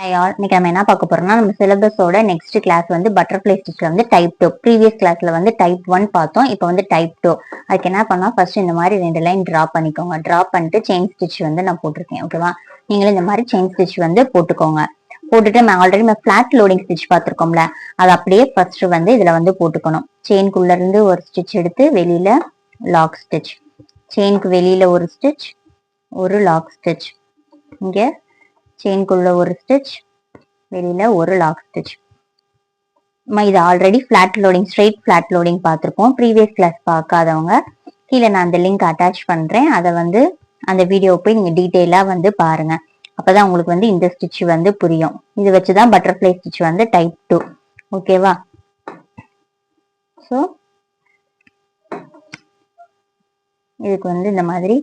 இன்னைக்கு நம்ம என்ன பார்க்க போறோம்னா நம்ம சிலபஸோட நெக்ஸ்ட் கிளாஸ் வந்து பட்டர்ஃப்ளை ஸ்டிச்ல வந்து டைப் 2. ப்ரீவியஸ் கிளாஸ்ல வந்து டைப் 1 பார்த்தோம். இப்போ வந்து டைப் 2. அதுக்கு என்ன பண்ணா ஃபர்ஸ்ட் இந்த மாதிரி 2 லைன் டிரா பண்ணிக்கோங்க. டிரா பண்ணிட்டு செயின் ஸ்டிச் வந்து நான் போட்டிருக்கேன். ஓகேவா? நீங்களும் இந்த மாதிரி செயின் ஸ்டிச் வந்து போட்டுக்கோங்க. போட்டுட்டு நம்ம ஆல்ரெடி நம்ம ஃபிளாட் லோடிங் ஸ்டிச் பார்த்திருக்கோம்ல, அது அப்படியே ஃபர்ஸ்ட் வந்து இதுல வந்து போட்டுக்கணும். செயின்குள்ள இருந்து ஒரு ஸ்டிச் எடுத்து வெளியில லாக் ஸ்டிச், செயினுக்கு வெளியில ஒரு ஸ்டிச், ஒரு லாக் ஸ்டிச், இங்க செயின்குள்ள ஒரு ஸ்டிச், வெளியில ஒரு லாக் ஸ்டிச். இது already flat loading, straight flat loading பார்த்திருப்போம். ப்ரீவியஸ் கிளாஸ் பார்க்காதவங்க கீழே நான் அந்த லிங்க் அட்டாச் பண்றேன். அதை வந்து அந்த வீடியோ போய் நீங்க டீட்டெயிலா வந்து பாருங்க. அப்பதான் உங்களுக்கு வந்து இந்த ஸ்டிச் வந்து புரியும். இது வச்சுதான் பட்டர்ஃப்ளை ஸ்டிச் வந்து டைப் 2. ஓகேவா? ஸோ இதுக்கு வந்து இந்த மாதிரி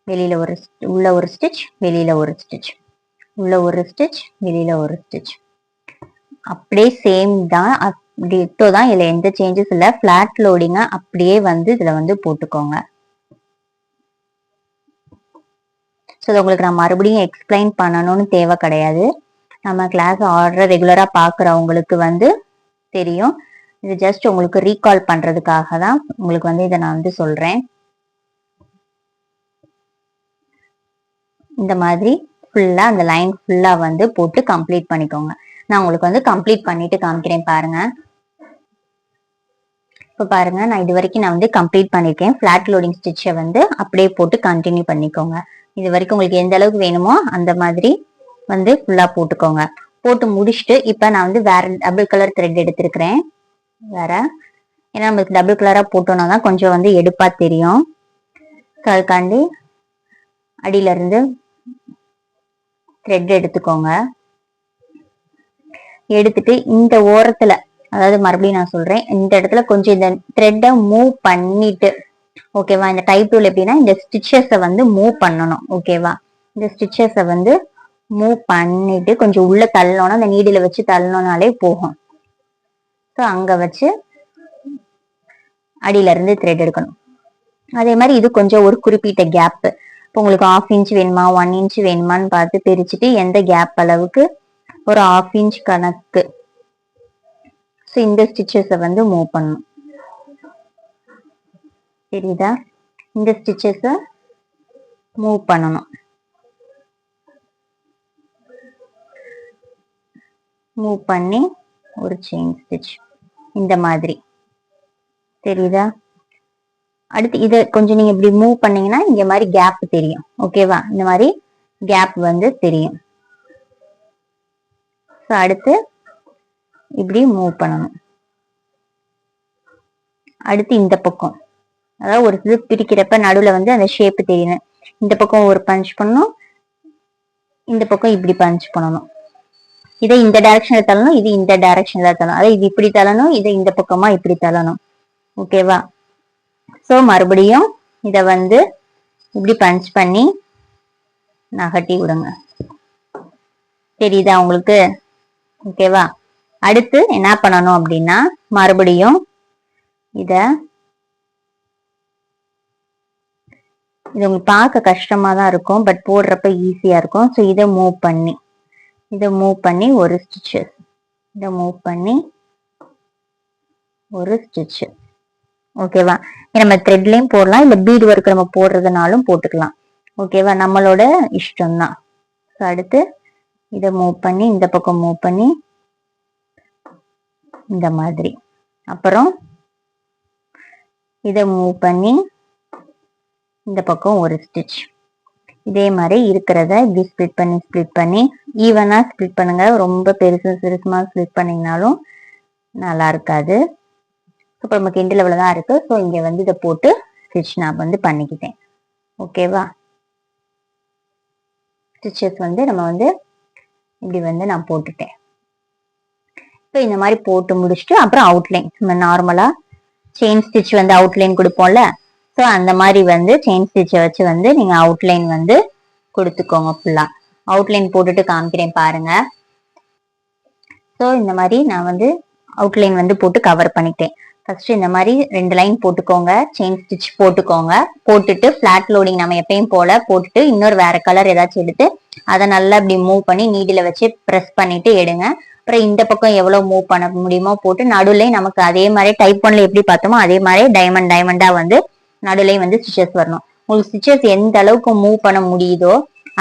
வெளியில ஒரு உள்ள ஒரு ஸ்டிச், வெளியில ஒரு ஸ்டிச், உள்ள ஒரு ஸ்டிச், வெளியில ஒரு ஸ்டிச். அப்படியே சேம் தான், டிட்டோ தான். இதுல எந்த சேஞ்சஸ் இல்ல. ஃபிளாட் லோடிங்க அப்படியே வந்து இதுல வந்து போட்டுக்கோங்க. ஸோ உங்களுக்கு நான் மறுபடியும் எக்ஸ்பிளைன் பண்ணணும்னு தேவை கிடையாது. நம்ம கிளாஸ் ஆர்டர் ரெகுலரா பாக்குறவங்களுக்கு வந்து தெரியும். இது ஜஸ்ட் உங்களுக்கு ரீகால் பண்றதுக்காக தான் உங்களுக்கு வந்து இதை நான் வந்து சொல்றேன். இந்த மாதிரி ஃபுல்லா அந்த லைன் ஃபுல்லா வந்து போட்டு கம்ப்ளீட் பண்ணிக்கோங்க. நான் உங்களுக்கு வந்து கம்ப்ளீட் பண்ணிட்டு காமிக்கிறேன் பாருங்க. இப்ப பாருங்க, நான் இது வரைக்கும் நான் வந்து கம்ப்ளீட் பண்ணிருக்கேன். ஃபிளாட் லோடிங் ஸ்டிச்சை வந்து அப்படியே போட்டு கண்டினியூ பண்ணிக்கோங்க. இது வரைக்கும் உங்களுக்கு எந்த அளவுக்கு வேணுமோ அந்த மாதிரி வந்து ஃபுல்லா போட்டுக்கோங்க. போட்டு முடிச்சுட்டு இப்ப நான் வந்து வேற டபுள் கலர் த்ரெட் எடுத்திருக்கிறேன். வேற ஏன்னா நம்மளுக்கு டபுள் கலரா போட்டோம்னா தான் கொஞ்சம் வந்து எடுப்பா தெரியும். அதுக்காண்டி அடியில இருந்து த்ரெட் எடுத்துக்கோங்க. எடுத்துட்டு இந்த ஓரத்துல, அதாவது மறுபடியும் நான் சொல்றேன், இந்த இடத்துல கொஞ்சம் இந்த த்ரெட்டை மூவ் பண்ணிட்டு, ஓகேவா? இந்த டைப் 2 எப்படின்னா இந்த ஸ்டிச்சஸை வந்து மூவ் பண்ணணும். ஓகேவா? இந்த ஸ்டிச்சஸை வந்து மூவ் பண்ணிட்டு கொஞ்சம் உள்ள தள்ளணும்னா, அந்த நீடில வச்சு தள்ளணும்னாலே போகும். ஸோ அங்க வச்சு அடியில இருந்து த்ரெட் எடுக்கணும். அதே மாதிரி இது கொஞ்சம் ஒரு குறிப்பிட்ட கேப், இப்போ உங்களுக்கு 1/2 இன்ச் வேணுமா 1 இன்ச் வேணுமான்னு பார்த்து பிரிச்சுட்டு எந்த கேப் அளவுக்கு ஒரு 1/2 இன்ச் கணக்கு இந்த ஸ்டிச்சஸை வந்து மூவ் பண்ணணும். தெரியுதா? இந்த ஸ்டிச்சஸை மூவ் பண்ணணும். மூவ் பண்ணி ஒரு செயின் ஸ்டிச் இந்த மாதிரி. தெரியுதா? அடுத்து இதை கொஞ்சம் நீங்க இப்படி மூவ் பண்ணீங்கன்னா இங்க மாதிரி கேப் தெரியும். ஓகேவா? இந்த மாதிரி கேப் வந்து தெரியும். அடுத்து இப்படி மூவ் பண்ணணும். அடுத்து இந்த பக்கம், அதாவது ஒரு இது பிரிக்கிறப்ப நடுவுல வந்து அந்த ஷேப் தெரியணும். இந்த பக்கம் ஒரு பஞ்ச் பண்ணணும், இந்த பக்கம் இப்படி பஞ்ச் பண்ணணும். இதை இந்த டைரக்ஷன்ல தள்ளணும், இது இந்த டைரக்ஷன்ல தள்ளணும். அதாவது இது இப்படி தள்ளணும், இதை இந்த பக்கமா இப்படி தள்ளணும். ஓகேவா? சோ மறுபடியும் இத வந்து இப்படி பஞ்ச் பண்ணி நகட்டி விடுங்க. தெரியுதா உங்களுக்கு? ஓகேவா? அடுத்து என்ன பண்ணணும் அப்படின்னா, மறுபடியும் இது உங்களுக்கு பார்க்க கஷ்டமா தான் இருக்கும், பட் போடுறப்ப ஈஸியா இருக்கும். ஸோ இதை மூவ் பண்ணி ஒரு ஸ்டிச்சஸ், இதை மூவ் பண்ணி ஒரு ஸ்டிச். ஓகேவா? நம்ம த்ரெட்லயும் போடலாம், இல்ல பீட் ஒர்க் நம்ம போடுறதுனாலும் போட்டுக்கலாம். ஓகேவா? நம்மளோட இஷ்டம்தான். அடுத்து இதை மூவ் பண்ணி இந்த பக்கம் மூவ் பண்ணி இந்த மாதிரி, அப்புறம் இதை மூவ் பண்ணி இந்த பக்கம் ஒரு ஸ்டிச். இதே மாதிரி இருக்கிறத இப்படி ஸ்பிளிட் பண்ணி ஈவனா ஸ்பிளிட் பண்ணுங்க. ரொம்ப சிறுசுமா ஸ்பிளிட் பண்ணீங்கனாலும் நல்லா இருக்காது. இப்போ நமக்கு எண்ட் லெவல்ல தான் இருக்கு. ஸோ இங்க வந்து இதை போட்டு ஸ்டிச் நான் வந்து பண்ணிக்கிட்டேன். ஓகேவா? ஸ்டிச்சஸ் வந்து நம்ம வந்து இப்படி வந்து நான் போட்டுட்டேன். இப்போ இந்த மாதிரி போட்டு முடிச்சுட்டு அப்புறம் அவுட்லைன், நம்ம நார்மலா செயின் ஸ்டிச் வந்து அவுட்லைன் கொடுப்போம்ல, ஸோ அந்த மாதிரி வந்து செயின் ஸ்டிச்சை வச்சு வந்து நீங்க அவுட்லைன் வந்து கொடுத்துக்கோங்க. ஃபுல்லா அவுட்லைன் போட்டுட்டு காமிக்கிறேன் பாருங்க. ஸோ இந்த மாதிரி நான் வந்து அவுட்லைன் வந்து போட்டு கவர் பண்ணிட்டேன். ஃபர்ஸ்ட் இந்த மாதிரி 2 லைன் போட்டுக்கோங்க, செயின் ஸ்டிச் போட்டுக்கோங்க. போட்டுட்டு ஃபிளாட் லோடிங் நம்ம எப்பயும் போல போட்டுட்டு இன்னொரு வேற கலர் ஏதாச்சும் எடுத்து அதை நல்லா இப்படி மூவ் பண்ணி நீடில வச்சு ப்ரெஸ் பண்ணிட்டு எடுங்க. அப்புறம் இந்த பக்கம் எவ்வளவு மூவ் பண்ண முடியுமோ போட்டு நடுவுல நமக்கு அதே மாதிரி டைப் 1ல எப்படி பார்த்தோமோ அதே மாதிரி டைமண்டா வந்து நடுவுலயும் வந்து ஸ்டிச்சஸ் வரணும். உங்களுக்கு ஸ்டிச்சஸ் எந்த அளவுக்கு மூவ் பண்ண முடியுதோ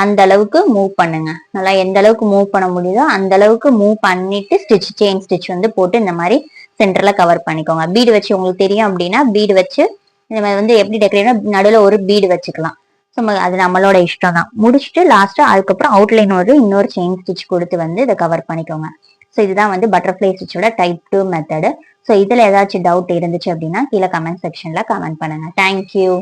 அந்த அளவுக்கு மூவ் பண்ணுங்க. நல்லா எந்த அளவுக்கு மூவ் பண்ண முடியுதோ அந்த அளவுக்கு மூவ் பண்ணிட்டு செயின் ஸ்டிச் வந்து போட்டு இந்த மாதிரி சென்டர்ல கவர் பண்ணிக்கோங்க. பீடு வச்சு உங்களுக்கு தெரியும் அப்படின்னா பீடு வச்சு நம்ம வந்து எப்படி டெக்கரேட் நடுவுல ஒரு பீடு வச்சுக்கலாம். ஸோ அது நம்மளோட இஷ்டம் தான். முடிச்சுட்டு லாஸ்டா அதுக்கப்புறம் அவுட்லைன் இன்னொரு செயின் ஸ்டிச் கொடுத்து வந்து இதை கவர் பண்ணிக்கோங்க. ஸோ இதுதான் வந்து பட்டர்ஃபிளை ஸ்டிச்சோட டைப் 2 மெத்தடு. ஸோ இதுல ஏதாச்சும் டவுட் இருந்துச்சு அப்படின்னா கீழே கமெண்ட் செக்ஷன்ல கமெண்ட் பண்ணுங்க. தேங்க்யூ.